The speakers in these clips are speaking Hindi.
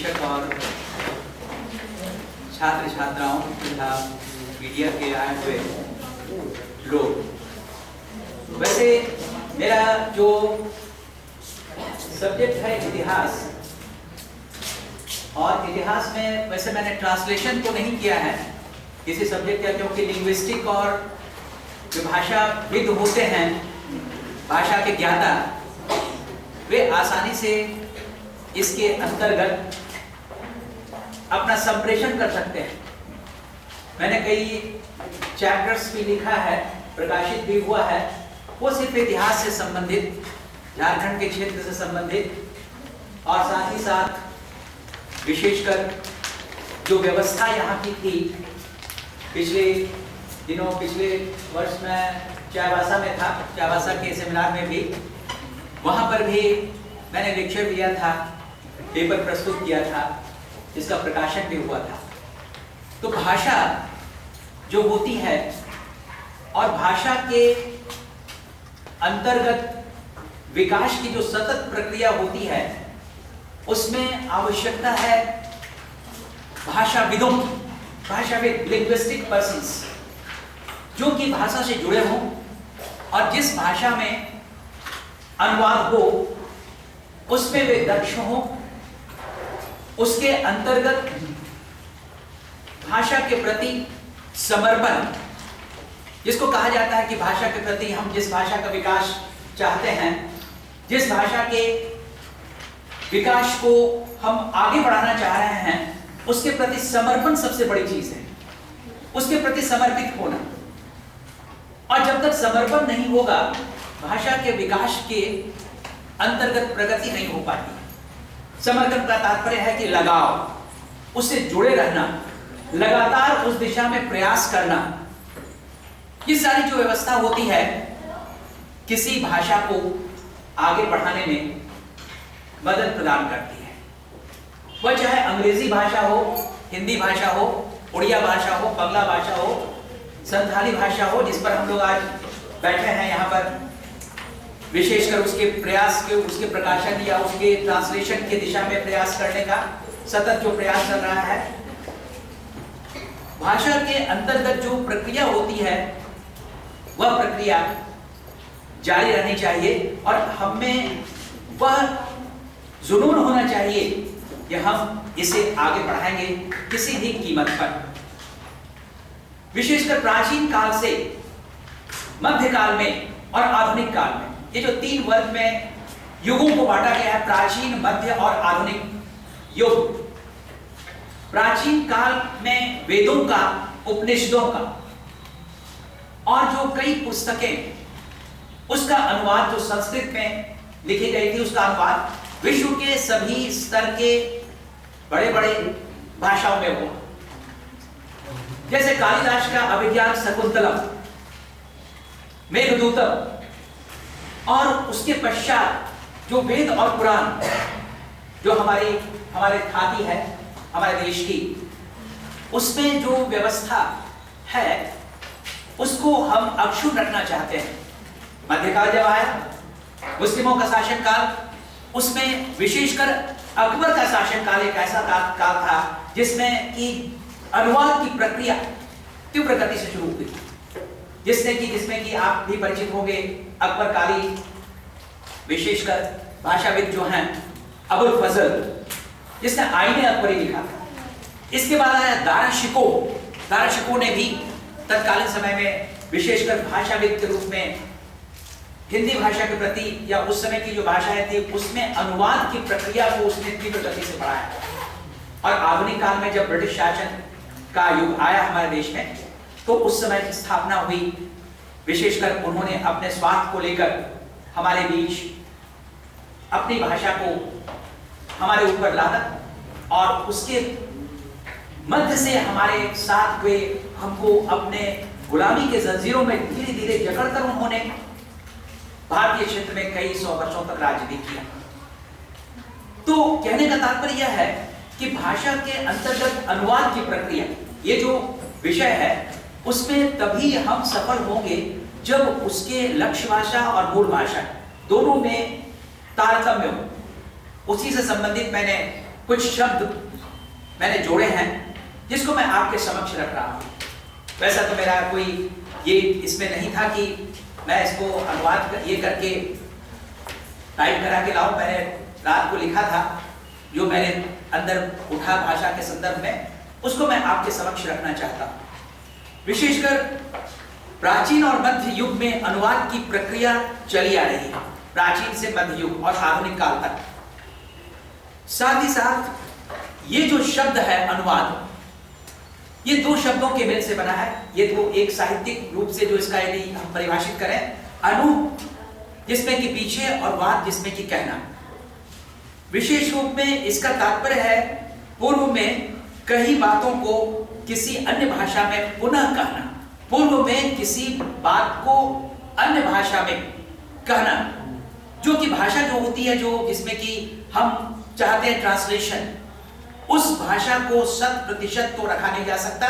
शिक्षक और छात्र छात्राओं तथा मीडिया के आए हुए लोग, वैसे मेरा जो सब्जेक्ट है इतिहास, और इतिहास में वैसे मैंने ट्रांसलेशन तो नहीं किया है किसी सब्जेक्ट का, क्योंकि लिंग्विस्टिक और जो भाषाविद होते हैं, भाषा के ज्ञाता, वे आसानी से इसके अंतर्गत अपना संप्रेषण कर सकते हैं। मैंने कई चैप्टर्स भी लिखा है, प्रकाशित भी हुआ है, वो सिर्फ इतिहास से संबंधित, झारखंड के क्षेत्र से संबंधित, और साथ ही साथ विशेषकर जो व्यवस्था यहाँ की थी। पिछले दिनों, पिछले वर्ष में चाईबासा में था, चाईबासा के सेमिनार में भी, वहाँ पर भी मैंने लेक्चर दिया था, पेपर प्रस्तुत किया था, जिसका प्रकाशन भी हुआ था। तो भाषा जो होती है और भाषा के अंतर्गत विकास की जो सतत प्रक्रिया होती है, उसमें आवश्यकता है भाषाविदों, भाषाविद, लिंग्विस्टिक पर्सन्स, जो कि भाषा से जुड़े हों और जिस भाषा में अनुवाद हो उसमें वे दक्ष हों, उसके अंतर्गत भाषा के प्रति समर्पण, जिसको कहा जाता है कि भाषा के प्रति हम जिस भाषा का विकास चाहते हैं, जिस भाषा के विकास को हम आगे बढ़ाना चाह रहे हैं, उसके प्रति समर्पण सबसे बड़ी चीज है, उसके प्रति समर्पित होना। और जब तक समर्पण नहीं होगा, भाषा के विकास के अंतर्गत प्रगति नहीं हो पाती। समर्पण का तात्पर्य है कि लगाव, उससे जुड़े रहना, लगातार उस दिशा में प्रयास करना। ये सारी जो व्यवस्था होती है किसी भाषा को आगे बढ़ाने में मदद प्रदान करती है। वह चाहे अंग्रेजी भाषा हो, हिंदी भाषा हो, उड़िया भाषा हो, बंगला भाषा हो, संथाली भाषा हो, जिस पर हम लोग आज बैठे हैं यहाँ पर, विशेषकर उसके प्रयास के, उसके प्रकाशन या उसके ट्रांसलेशन की दिशा में प्रयास करने का सतत जो प्रयास चल रहा है। भाषा के अंतर्गत जो प्रक्रिया होती है, वह प्रक्रिया जारी रहनी चाहिए और हमें वह जुनून होना चाहिए कि हम इसे आगे बढ़ाएंगे किसी भी कीमत पर। विशेषकर प्राचीन काल से मध्यकाल में और आधुनिक काल में, ये जो 3 वर्ग में युगों को बांटा गया है, प्राचीन, मध्य और आधुनिक युग। प्राचीन काल में वेदों का, उपनिषदों का और जो कई पुस्तकें, उसका अनुवाद जो संस्कृत में लिखी गई थी, उसका अनुवाद विश्व के सभी स्तर के बड़े बड़े भाषाओं में हुआ। जैसे कालिदास का अभिज्ञान शकुंतलम, मेघदूतम, और उसके पश्चात जो वेद और पुराण जो हमारे खाती है हमारे देश की, उसमें जो व्यवस्था है उसको हम अक्षुण्ण रखना चाहते हैं। मध्यकाल जब आया, मुस्लिमों का शासनकाल, उसमें विशेषकर अकबर का शासनकाल एक ऐसा काल था जिसमें कि अनुवाद की प्रक्रिया तीव्र गति से शुरू हुई, जिसमें कि आप भी परिचित होंगे, अकबरकाली विशेषकर भाषाविद जो हैं अबुल फजल, जिसने आईने अकबरी लिखा था। इसके बाद आया दारा-शिकोह ने भी तत्कालीन समय में विशेषकर भाषाविद के रूप में हिंदी भाषा के प्रति या उस समय की जो भाषाएं थी उसमें अनुवाद की प्रक्रिया को उसने तीव्र गति से बढ़ाया। और आधुनिक काल में जब ब्रिटिश शासन का युग आया हमारे देश में, तो उस समय की स्थापना हुई। विशेषकर उन्होंने अपने स्वार्थ को लेकर हमारे बीच अपनी भाषा को हमारे ऊपर लादा और उसके मध्य से हमारे साथ वे हमको अपने गुलामी के जंजीरों में धीरे धीरे जकड़कर उन्होंने भारतीय क्षेत्र में कई 100 वर्षों तक राज्य भी किया। तो कहने का तात्पर्य यह है कि भाषा के अंतर्गत अनुवाद की प्रक्रिया, ये जो विषय है, उसमें तभी हम सफल होंगे जब उसके लक्ष्य भाषा और मूल भाषा दोनों में तारतम्य हो। उसी से संबंधित मैंने कुछ शब्द मैंने जोड़े हैं जिसको मैं आपके समक्ष रख रहा हूं। वैसा तो मेरा कोई ये इसमें नहीं था कि मैं इसको अनुवाद ये करके टाइप करा के लाऊं। मैंने रात को लिखा था, जो मैंने अंदर उठा भाषा के संदर्भ में, उसको मैं आपके समक्ष रखना चाहता हूं। विशेषकर प्राचीन और मध्य युग में अनुवाद की प्रक्रिया चली आ रही है, प्राचीन से मध्य युग और आधुनिक काल तक। साथ ही साथ ये जो शब्द है अनुवाद, ये दो शब्दों के मेल से बना है। ये तो एक साहित्यिक रूप से जो इसका यदि हम परिभाषित करें, अनु जिसमें कि पीछे और वाद जिसमें कि कहना। विशेष रूप में इसका तात्पर्य है पूर्व में कई बातों को किसी अन्य भाषा में पुनः कहना, पूर्व में किसी बात को अन्य भाषा में कहना, जो कि भाषा जो होती है, जो जिसमें कि हम चाहते हैं ट्रांसलेशन, उस भाषा को 100% तो रखा नहीं जा सकता,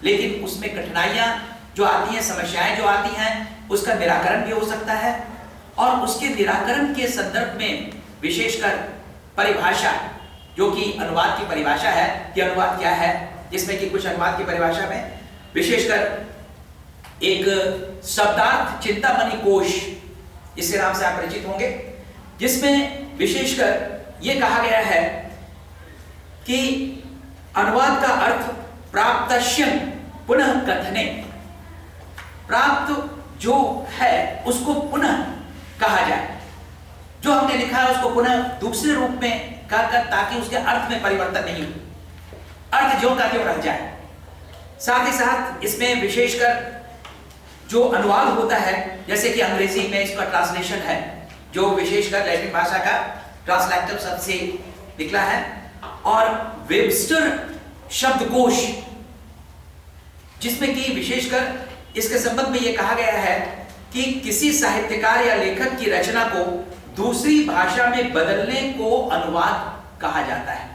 लेकिन उसमें कठिनाइयां जो आती हैं, समस्याएं जो आती हैं, उसका निराकरण भी हो सकता है। और उसके निराकरण के संदर्भ में विशेषकर परिभाषा, जो कि अनुवाद की परिभाषा है कि अनुवाद क्या है, जिसमें कि कुछ अनुवाद की परिभाषा में विशेषकर एक शब्दार्थ चिंतामणि कोश, इसके नाम से आप परिचित होंगे, जिसमें विशेषकर यह कहा गया है कि अनुवाद का अर्थ प्राप्तश्यं पुनः कथने, प्राप्त जो है उसको पुनः कहा जाए, जो हमने लिखा है उसको पुनः दूसरे रूप में कहकर, ताकि उसके अर्थ में परिवर्तन नहीं हो, अर्थ ज्यों का त्यों रह जाए। साथ ही साथ इसमें विशेषकर जो अनुवाद होता है, जैसे कि अंग्रेजी में इसका ट्रांसलेशन है, जो विशेषकर लैटिन भाषा का ट्रांसलेटर शब्द से निकला है, और वेबस्टर शब्दकोश, जिसमें कि विशेषकर इसके संबंध में यह कहा गया है कि किसी साहित्यकार या लेखक की रचना को दूसरी भाषा में बदलने को अनुवाद कहा जाता है।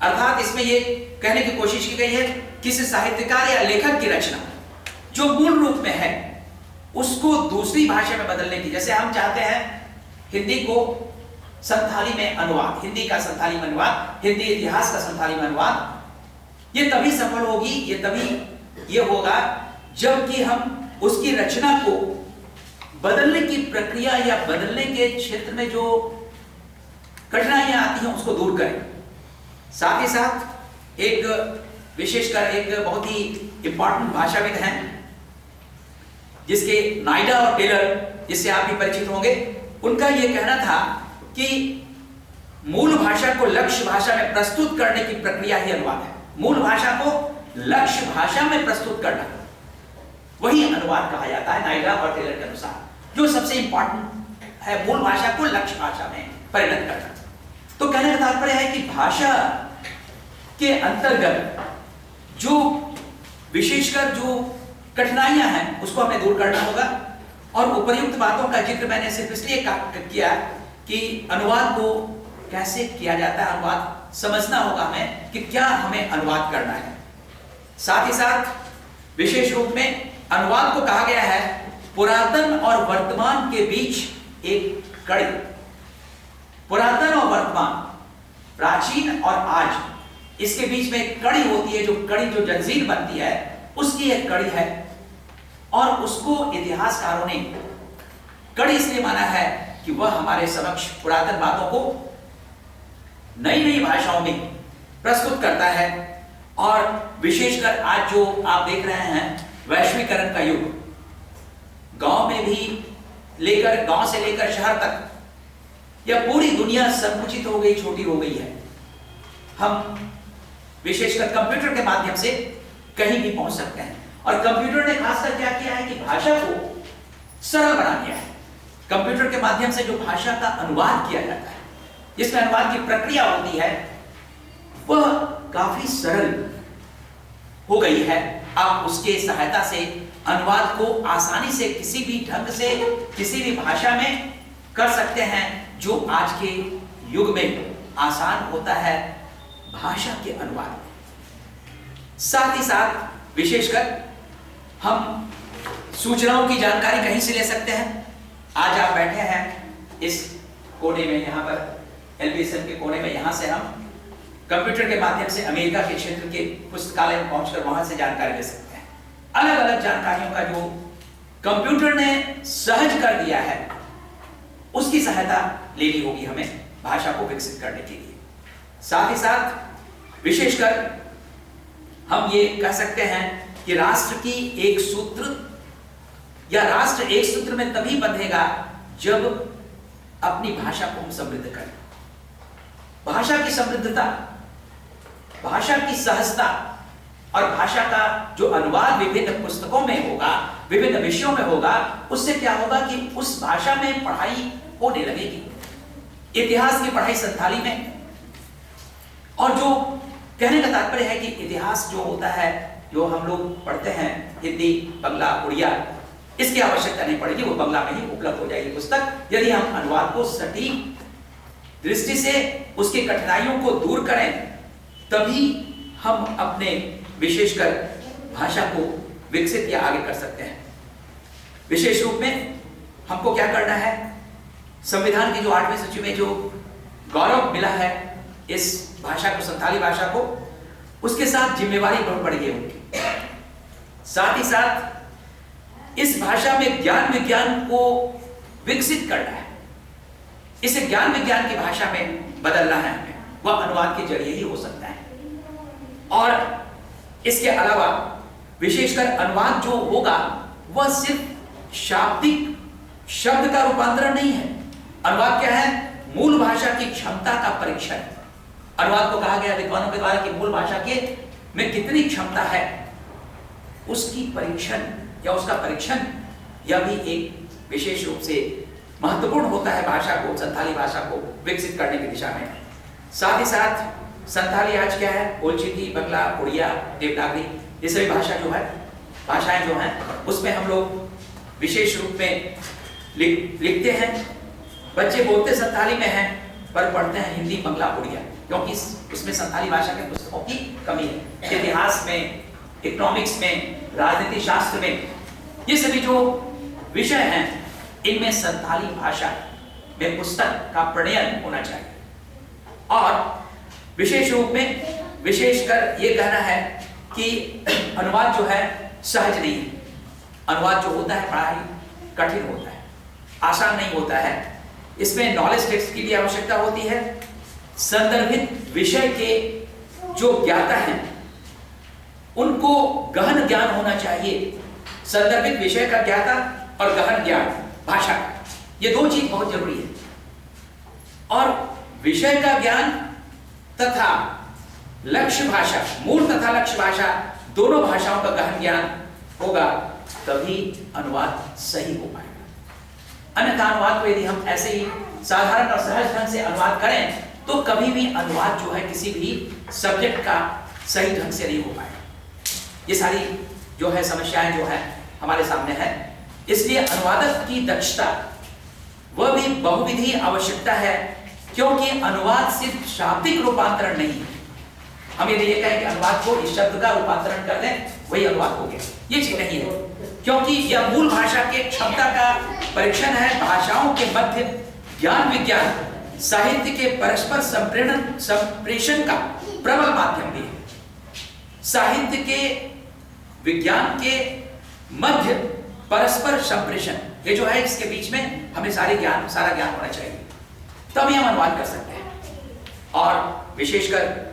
अर्थात इसमें यह कहने की कोशिश की गई है किसी साहित्यकार या लेखक की रचना जो मूल रूप में है उसको दूसरी भाषा में बदलने की, जैसे हम चाहते हैं हिंदी को संथाली में अनुवाद, हिंदी का संथाली में अनुवाद, हिंदी इतिहास का संथाली में अनुवाद, ये तभी सफल होगी, ये तभी ये होगा जबकि हम उसकी रचना को बदलने की प्रक्रिया या बदलने के क्षेत्र में जो कठिनाइयां आती हैं उसको दूर करें। साथ ही साथ एक विशेषकर एक बहुत ही इंपॉर्टेंट भाषाविद हैं, जिसके नाइडा और टेलर, जिससे आप भी परिचित होंगे, उनका यह कहना था कि मूल भाषा को लक्ष्य भाषा में प्रस्तुत करने की प्रक्रिया ही अनुवाद है। मूल भाषा को लक्ष्य भाषा में प्रस्तुत करना, वही अनुवाद कहा जाता है नाइडा और टेलर के अनुसार। जो सबसे इंपॉर्टेंट है, मूल भाषा को लक्ष्य भाषा में परिणत करना। तो कहने का तात्पर्य है कि भाषा के अंतर्गत जो विशेषकर जो कठिनाइयां हैं उसको हमें दूर करना होगा। और उपर्युक्त बातों का जिक्र मैंने सिर्फ इसलिए किया कि अनुवाद को कैसे किया जाता है, अनुवाद समझना होगा हमें कि क्या हमें अनुवाद करना है। साथ ही साथ विशेष रूप में अनुवाद को कहा गया है पुरातन और वर्तमान के बीच एक कड़ी। पुरातन और वर्तमान, प्राचीन और आज, इसके बीच में एक कड़ी होती है, जो कड़ी जो जंजीर बनती है उसकी एक कड़ी है। और उसको इतिहासकारों ने कड़ी इसलिए माना है कि वह हमारे समक्ष पुरातन बातों को नई नई भाषाओं में प्रस्तुत करता है। और विशेषकर आज जो आप देख रहे हैं वैश्वीकरण का युग, गांव में भी लेकर गांव से लेकर शहर तक, यह पूरी दुनिया संकुचित हो गई, छोटी हो गई है। हम विशेषकर कंप्यूटर के माध्यम से कहीं भी पहुंच सकते हैं। और कंप्यूटर ने खासकर क्या किया है कि भाषा को सरल बना दिया है। कंप्यूटर के माध्यम से जो भाषा का अनुवाद किया जाता है, जिसमें अनुवाद की प्रक्रिया होती है, वह काफी सरल हो गई है। आप उसके सहायता से अनुवाद को आसानी से किसी भी ढंग से किसी भी भाषा में कर सकते हैं, जो आज के युग में आसान होता है भाषा के अनुवाद। साथ ही साथ विशेषकर हम सूचनाओं की जानकारी कहीं से ले सकते हैं। आज आप बैठे हैं इस कोने में, यहां पर एलबीएसएन के कोने में, यहां से हम कंप्यूटर के माध्यम से अमेरिका के क्षेत्र के पुस्तकालय में पहुंचकर वहां से जानकारी ले सकते हैं। अलग अलग जानकारियों का जो कंप्यूटर ने सहज कर दिया है, उसकी सहायता लेनी होगी हमें भाषा को विकसित करने के लिए। साथ ही साथ विशेषकर हम ये कह सकते हैं कि राष्ट्र की एक सूत्र या राष्ट्र एक सूत्र में तभी बंधेगा जब अपनी भाषा को हम समृद्ध करें। भाषा की समृद्धता, भाषा की सहजता और भाषा का जो अनुवाद विभिन्न पुस्तकों में होगा, विभिन्न विषयों में होगा, उससे क्या होगा कि उस भाषा में पढ़ाई होने लगेगी। इतिहास की पढ़ाई संथाली में, और जो कहने का तात्पर्य है कि इतिहास जो होता है, जो हम लोग पढ़ते हैं हिंदी, बंगला, उड़िया, इसकी आवश्यकता नहीं पड़ेगी, वो बंगला में ही उपलब्ध हो जाएगी पुस्तक। यदि हम अनुवाद को सटीक दृष्टि से उसकी कठिनाइयों को दूर करें, तभी हम अपने विशेषकर भाषा को विकसित या आगे कर सकते हैं। विशेष रूप में हमको क्या करना है, संविधान की जो 8वीं सूची में जो गौरव मिला है इस भाषा को, संथाली भाषा को, उसके साथ जिम्मेवारी बहुत बढ़ गई उनकी। साथ ही साथ इस भाषा में ज्ञान विज्ञान को विकसित करना है, इसे ज्ञान विज्ञान की भाषा में बदलना है हमें, वह अनुवाद के जरिए ही हो सकता है। और इसके अलावा विशेषकर अनुवाद जो होगा वह सिर्फ शाब्दिक शब्द का रूपांतरण नहीं है। अनुवाद क्या है? मूल भाषा की क्षमता का परीक्षण। अनुवाद को कहा गया विद्वानों के द्वारा कि मूल भाषा के में कितनी क्षमता है, उसकी परीक्षण या उसका परीक्षण, यह भी एक विशेष रूप से महत्वपूर्ण होता है भाषा को, संथाली भाषा को विकसित करने की दिशा में। साथ ही साथ संथाली आज क्या है, ओलचिकी, बंगला, उड़िया, देवनागरी, ये सभी भाषा जो है, भाषाएं जो हैं, उसमें हम लोग विशेष रूप में लिखते हैं। बच्चे बोलते संथाली में हैं पर पढ़ते हैं हिंदी, बंगला, उड़िया, क्योंकि उसमें संथाली भाषा के पुस्तकों की कमी है। इतिहास में, इकोनॉमिक्स में, राजनीति शास्त्र में, ये सभी जो विषय हैं, इनमें संथाली भाषा में पुस्तक का प्रणयन होना चाहिए। और विशेष रूप में विशेषकर ये कहना है कि अनुवाद जो है सहज नहीं है। अनुवाद जो होता है पढ़ाई कठिन होता है, आसान नहीं होता है। इसमें नॉलेज टेक्स्ट की भी आवश्यकता होती है। संदर्भित विषय के जो ज्ञाता हैं उनको गहन ज्ञान होना चाहिए। संदर्भित विषय का ज्ञाता और गहन ज्ञान भाषा, ये दो चीज बहुत जरूरी है। और विषय का ज्ञान तथा लक्ष्य भाषा, मूल तथा लक्ष्य भाषा, दोनों भाषाओं का गहन ज्ञान होगा, तभी अनुवाद सही हो पाएगा। अन्यथा अनुवाद को यदि हम ऐसे ही साधारण और सहज ढंग से अनुवाद करें तो कभी भी अनुवाद जो है किसी भी सब्जेक्ट का सही ढंग से नहीं हो पाएगा। ये सारी जो है समस्याएं जो है हमारे सामने है। इसलिए अनुवादक की दक्षता वह भी बहुविधि आवश्यकता है, क्योंकि अनुवाद सिर्फ शाब्दिक रूपांतरण नहीं है। हम यदि ये कहें कि अनुवाद को इस शब्द का रूपांतरण कर दें, वही अनुवाद हो गया, ये चीज नहीं है, क्योंकि यह मूल भाषा के क्षमता का परीक्षण है। भाषाओं के मध्य ज्ञान विज्ञान, साहित्य के परस्पर संप्रेषण का प्रबल माध्यम भी है। साहित्य के विज्ञान के मध्य परस्पर संप्रेषण, ये जो है इसके बीच में हमें सारा ज्ञान होना चाहिए, तभी हम अनुवाद कर सकते हैं। और विशेषकर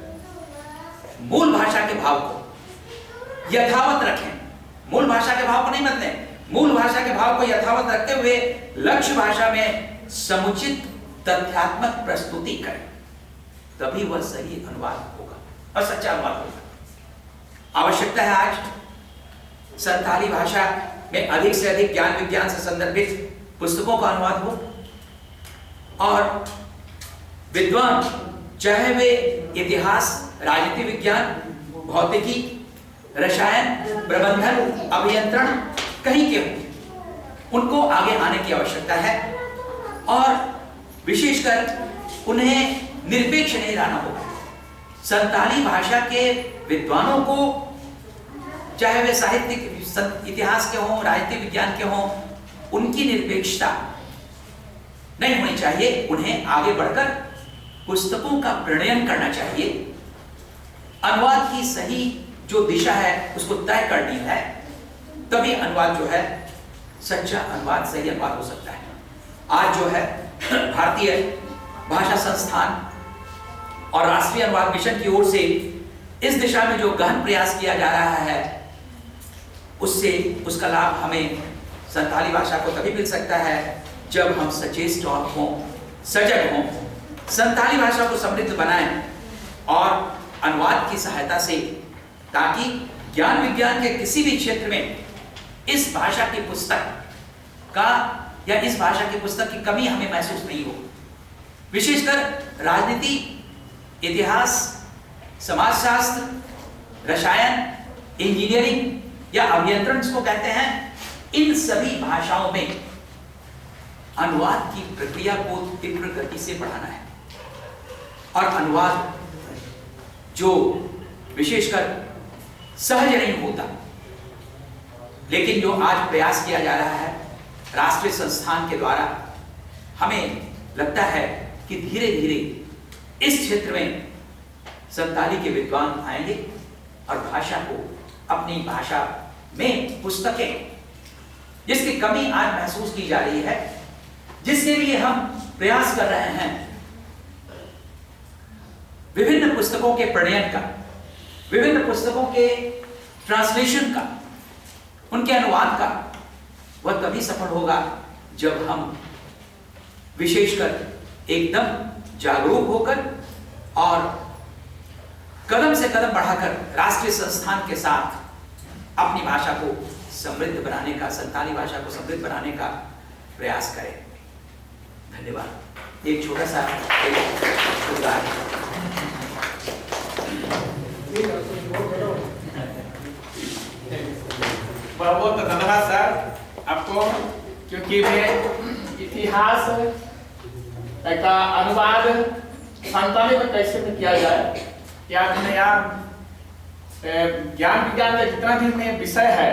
मूल भाषा के भाव को यथावत रखें। मूल भाषा के भाव को नहीं बदलें, मूल भाषा के भाव को यथावत रखते हुए लक्ष्य भाषा में समुचित तथ्यात्मक प्रस्तुति करें, तभी वह सही अनुवाद होगा और सच्चा अनुवाद होगा। आवश्यकता है आज संथाली भाषा में अधिक से अधिक ज्ञान विज्ञान से संदर्भित पुस्तकों का अनुवाद हो, और विद्वान चाहे वे इतिहास, राजनीति विज्ञान, भौतिकी, रसायन, प्रबंधन, अभियंत्रण कहीं के हो, उनको आगे आने की आवश्यकता है। और विशेषकर उन्हें निरपेक्ष नहीं रहना होगा। संथाली भाषा के विद्वानों को, चाहे वे साहित्य, इतिहास के हों, राजनीति विज्ञान के हों, उनकी निरपेक्षता नहीं होनी चाहिए। उन्हें आगे बढ़कर पुस्तकों का प्रणयन करना चाहिए अनुवाद की सही जो दिशा है उसको तय करनी है, तभी अनुवाद जो है सच्चा अनुवाद, सही अनुवाद हो सकता है। आज जो है भारतीय भाषा संस्थान और राष्ट्रीय अनुवाद मिशन की ओर से इस दिशा में जो गहन प्रयास किया जा रहा है, उससे उसका लाभ हमें संताली भाषा को तभी मिल सकता है जब हम सचेत हों, सजग हों, संताली भाषा को समृद्ध बनाएं और अनुवाद की सहायता से, ताकि ज्ञान विज्ञान के किसी भी क्षेत्र में इस भाषा की पुस्तक का या इस भाषा की पुस्तक की कमी हमें महसूस नहीं हो। विशेषकर राजनीति, इतिहास, समाजशास्त्र, रसायन, इंजीनियरिंग या अभियंत्रण जिसको कहते हैं, इन सभी भाषाओं में अनुवाद की प्रक्रिया को तीव्र गति से बढ़ाना है। और अनुवाद जो विशेषकर सहज नहीं होता, लेकिन जो आज प्रयास किया जा रहा है राष्ट्रीय संस्थान के द्वारा, हमें लगता है कि धीरे धीरे इस क्षेत्र में संताली के विद्वान आएंगे और भाषा को, अपनी भाषा में पुस्तकें जिसकी कमी आज महसूस की जा रही है, जिसके लिए हम प्रयास कर रहे हैं, विभिन्न पुस्तकों के प्रणयन का, विभिन्न पुस्तकों के ट्रांसलेशन का, उनके अनुवाद का, वह तभी सफल होगा जब हम विशेषकर एकदम जागरूक होकर और कदम से कदम बढ़ाकर राष्ट्रीय संस्थान के साथ अपनी भाषा को समृद्ध बनाने का, संताली भाषा को समृद्ध बनाने का प्रयास करें। धन्यवाद। एक छोटा सा बहुत धन्यवाद सर आपको, क्योंकि मैं इतिहास का अनुवाद संताली में कैसे में किया जाए, या ज्ञान विज्ञान का जितना भी में विषय है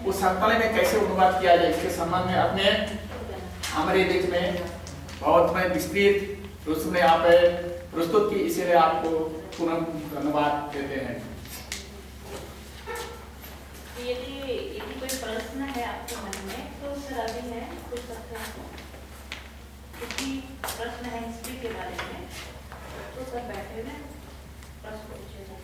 उस संताली में कैसे अनुवाद किया जाए, इसके संबंध में अपने हमारे देश में बहुत में विस्तृत रूप में आप प्रस्तुत की, इसीलिए आपको पुनः धन्यवाद देते हैं। यदि कोई प्रश्न है आपके मन में तो सर अभी है, पूछ सकते हैं। किसी प्रश्न है हिस्ट्री के बारे में तो सर बैठे हुए प्रश्न पूछिएगा।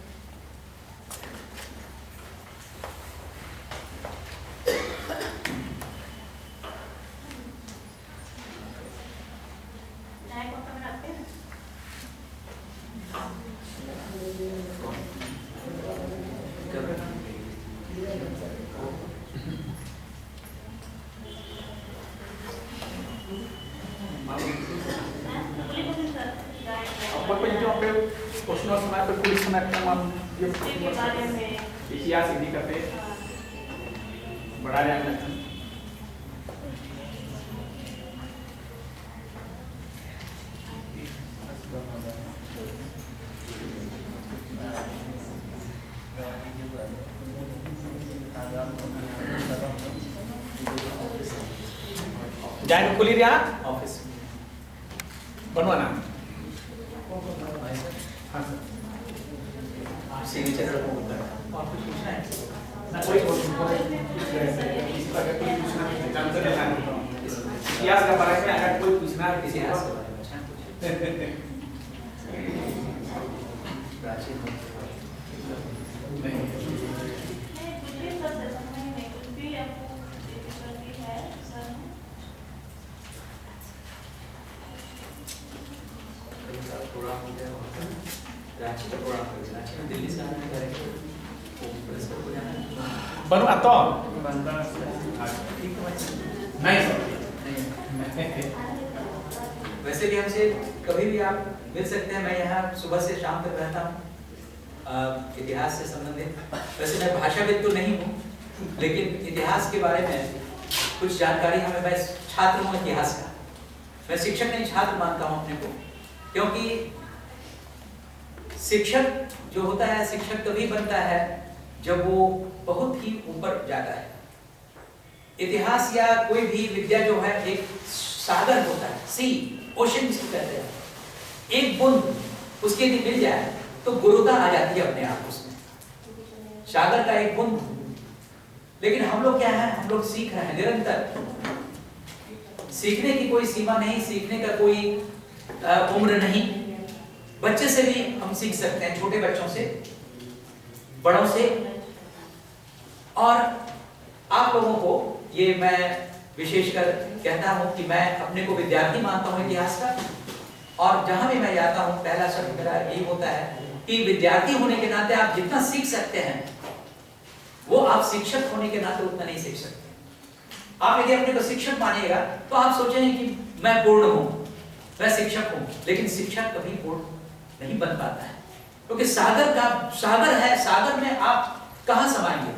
इतिहास हिंदी करते बड़ा जाए खुली रहा ऑफिस बनवाना। हाँ सर, सिग्नेचर और कुछ पूछना है? कोई इतिहास के बारे में अगर कोई पूछना है किसी इतिहास के बारे में प्राचीन दिल्ली से आना है, बनवा तो नहीं वैसे भी हमसे कभी भी आप मिल सकते हैं। मैं यहाँ सुबह से शाम तक रहता हूँ इतिहास से संबंधित। वैसे मैं भाषाविद तो नहीं हूँ, लेकिन इतिहास के बारे में कुछ जानकारी हमें, मैं छात्र हूँ इतिहास का। मैं शिक्षक नहीं छात्र मानता हूँ अपने को, क्योंकि शिक्षक जो होता है, शिक्षक तभी बनता है जब वो बहुत ही ऊपर जाता है। इतिहास या कोई भी विद्या जो है एक सागर होता है, सी ओशन जिसको कहते हैं। एक बूंद उसके यदि मिल जाए तो गुरुता आ जाती है अपने आप उसमें, सागर का एक बूंद। लेकिन हम लोग क्या है, हम लोग सीख रहे हैं निरंतर। सीखने की कोई सीमा नहीं, सीखने का कोई उम्र नहीं। बच्चे से भी हम सीख सकते हैं, छोटे बच्चों से, बड़ों से। और आप लोगों को ये मैं विशेषकर कहता हूं कि मैं अपने को विद्यार्थी मानता हूं इतिहास का, और जहां भी मैं जाता हूं पहला शब्द मेरा यही होता है कि विद्यार्थी होने के नाते आप जितना सीख सकते हैं वो आप शिक्षक होने के नाते उतना नहीं सीख सकते। आप यदि अपने को शिक्षक मानिएगा तो आप सोचेंगे कि मैं पूर्ण हूं, मैं शिक्षक हूं, लेकिन शिक्षक कभी पूर्ण नहीं बन पाता है, क्योंकि सागर है, सागर में आप कहां समाएंगे।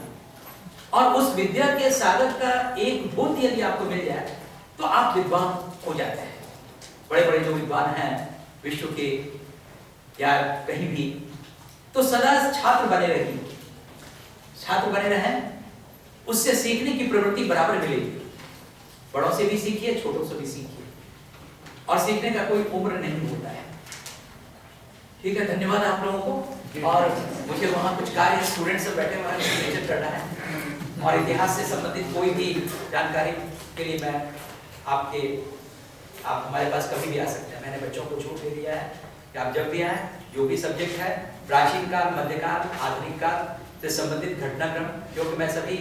और उस विद्या के सागर का एक बूंद यदि आपको मिल जाए तो आप विद्वान हो जाते हैं। बड़े बड़े जो विद्वान हैं विश्व के या कहीं भी, तो सदा छात्र बने रहिए, छात्र बने रहें, उससे सीखने की प्रवृत्ति बराबर मिलेगी। बड़ों से भी सीखिए, छोटों से भी सीखिए, और सीखने का कोई उम्र नहीं होता है। ठीक है, धन्यवाद आप लोगों को। और मुझे वहाँ कुछ कार्य स्टूडेंट सब बैठे हुए हैं, मेजर करना है, और इतिहास से संबंधित कोई भी जानकारी के लिए आप हमारे पास कभी भी आ सकते हैं। मैंने बच्चों को छूट दे दिया है कि आप जब भी आए, जो भी सब्जेक्ट है, प्राचीन काल, मध्यकाल, आधुनिक काल से संबंधित घटनाक्रम, क्योंकि मैं सभी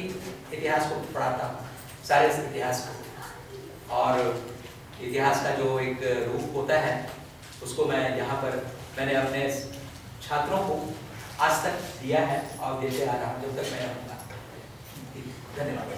इतिहास को पढ़ाता हूँ, सारे इतिहास को, और इतिहास का जो एक रूप होता है उसको मैं यहाँ पर मैंने अपने छात्रों को आज तक दिया है और देते आ रहा हूँ जब तक मैं रहूँगा। धन्यवाद।